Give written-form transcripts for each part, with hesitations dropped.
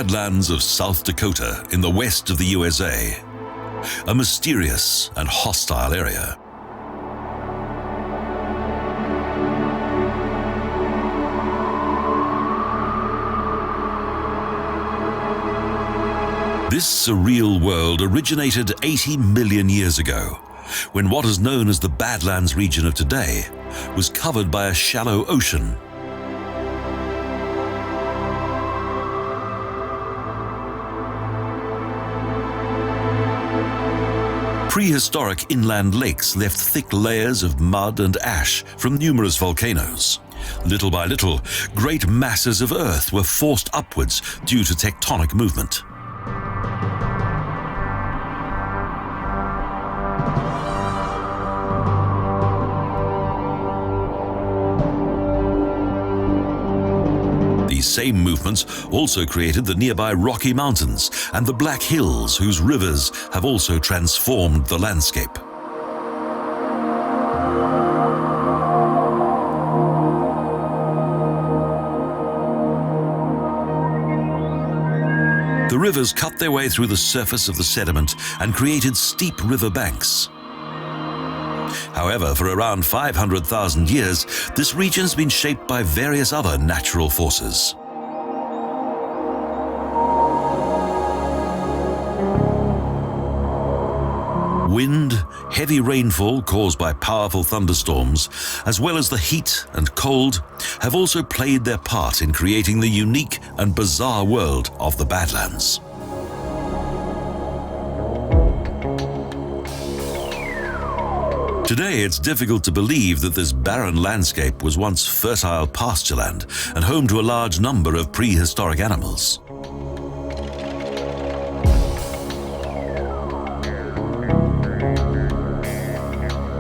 Badlands of South Dakota in the west of the USA, a mysterious and hostile area. This surreal world originated 80 million years ago, when what is known as the Badlands region of today was covered by a shallow ocean. Prehistoric inland lakes left thick layers of mud and ash from numerous volcanoes. Little by little, great masses of earth were forced upwards due to tectonic movement. These same movements also created the nearby Rocky Mountains and the Black Hills, whose rivers have also transformed the landscape. The rivers cut their way through the surface of the sediment and created steep river banks. However, for around 500,000 years, this region has been shaped by various other natural forces. Wind, heavy rainfall caused by powerful thunderstorms, as well as the heat and cold, have also played their part in creating the unique and bizarre world of the Badlands. Today, it's difficult to believe that this barren landscape was once fertile pastureland and home to a large number of prehistoric animals.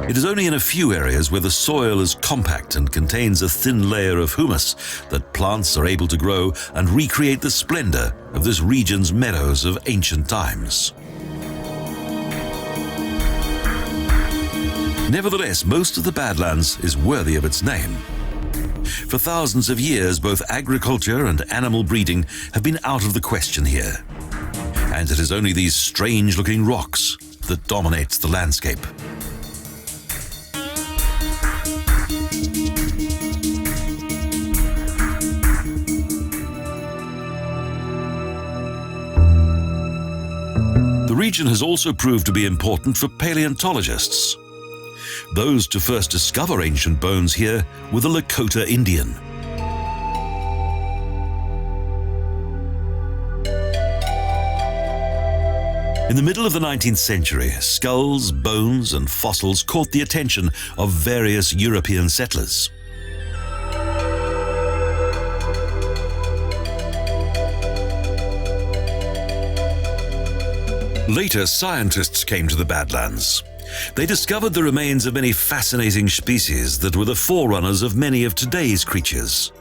It is only in a few areas where the soil is compact and contains a thin layer of humus that plants are able to grow and recreate the splendor of this region's meadows of ancient times. Nevertheless, most of the Badlands is worthy of its name. For thousands of years, both agriculture and animal breeding have been out of the question here. And it is only these strange-looking rocks that dominate the landscape. The region has also proved to be important for paleontologists. Those to first discover ancient bones here were the Lakota Indian. In the middle of the 19th century, skulls, bones, and fossils caught the attention of various European settlers. Later, scientists came to the Badlands. They discovered the remains of many fascinating species that were the forerunners of many of today's creatures.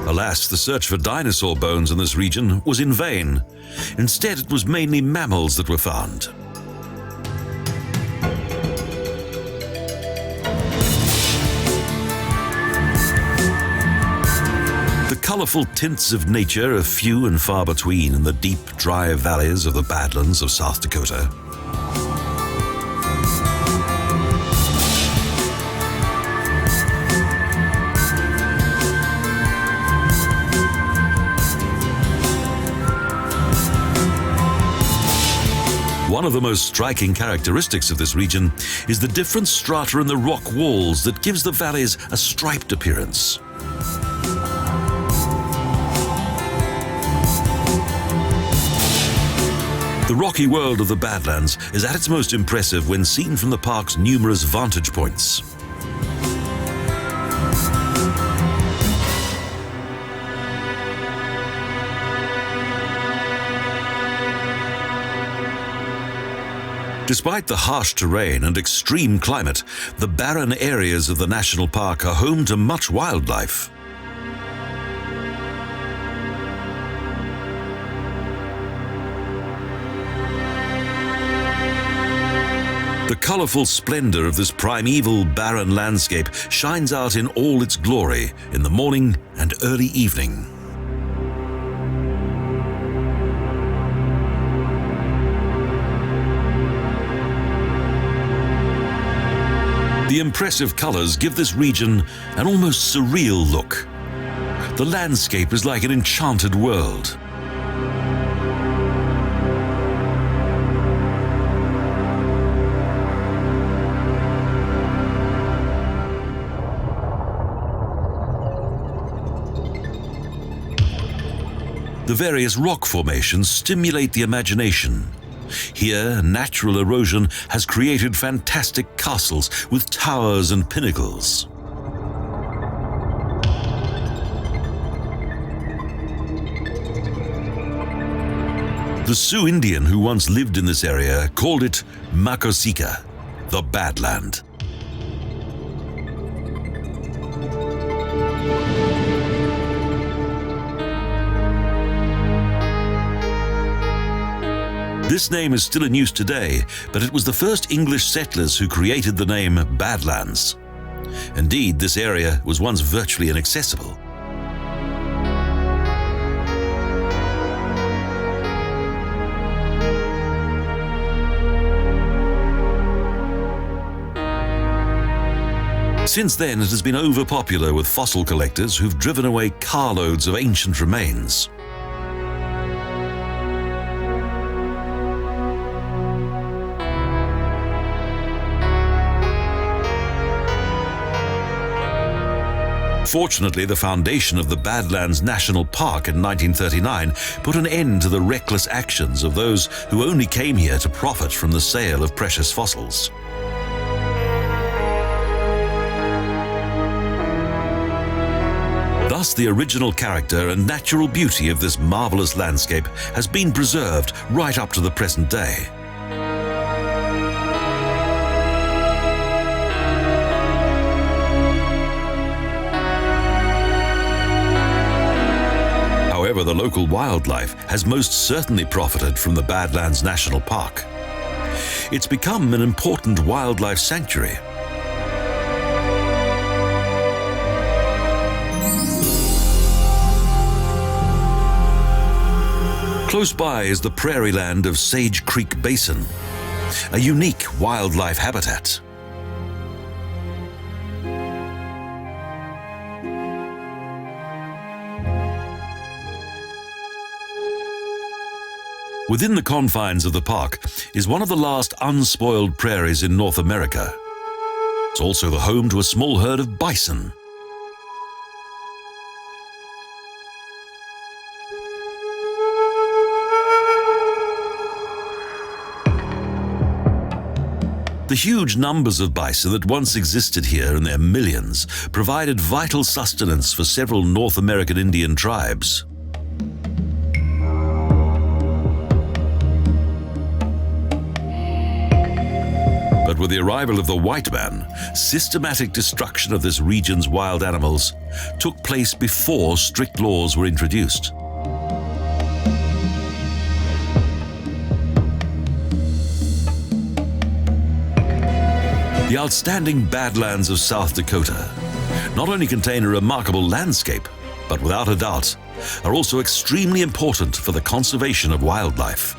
Alas, the search for dinosaur bones in this region was in vain. Instead, it was mainly mammals that were found. The colorful tints of nature are few and far between in the deep, dry valleys of the Badlands of South Dakota. One of the most striking characteristics of this region is the different strata in the rock walls that gives the valleys a striped appearance. The rocky world of the Badlands is at its most impressive when seen from the park's numerous vantage points. Despite the harsh terrain and extreme climate, the barren areas of the national park are home to much wildlife. The colourful splendour of this primeval barren landscape shines out in all its glory in the morning and early evening. The impressive colours give this region an almost surreal look. The landscape is like an enchanted world. The various rock formations stimulate the imagination. Here, natural erosion has created fantastic castles with towers and pinnacles. The Sioux Indian who once lived in this area called it Mako Sica, the Badland. This name is still in use today, but it was the first English settlers who created the name Badlands. Indeed, this area was once virtually inaccessible. Since then, it has been overpopular with fossil collectors who've driven away carloads of ancient remains. Fortunately, the foundation of the Badlands National Park in 1939 put an end to the reckless actions of those who only came here to profit from the sale of precious fossils. Thus, the original character and natural beauty of this marvelous landscape has been preserved right up to the present day. However, the local wildlife has most certainly profited from the Badlands National Park. It's become an important wildlife sanctuary. Close by is the prairie land of Sage Creek Basin, a unique wildlife habitat. Within the confines of the park is one of the last unspoiled prairies in North America. It's also the home to a small herd of bison. The huge numbers of bison that once existed here in their millions provided vital sustenance for several North American Indian tribes. But with the arrival of the white man, systematic destruction of this region's wild animals took place before strict laws were introduced. The outstanding Badlands of South Dakota not only contain a remarkable landscape, but without a doubt are also extremely important for the conservation of wildlife.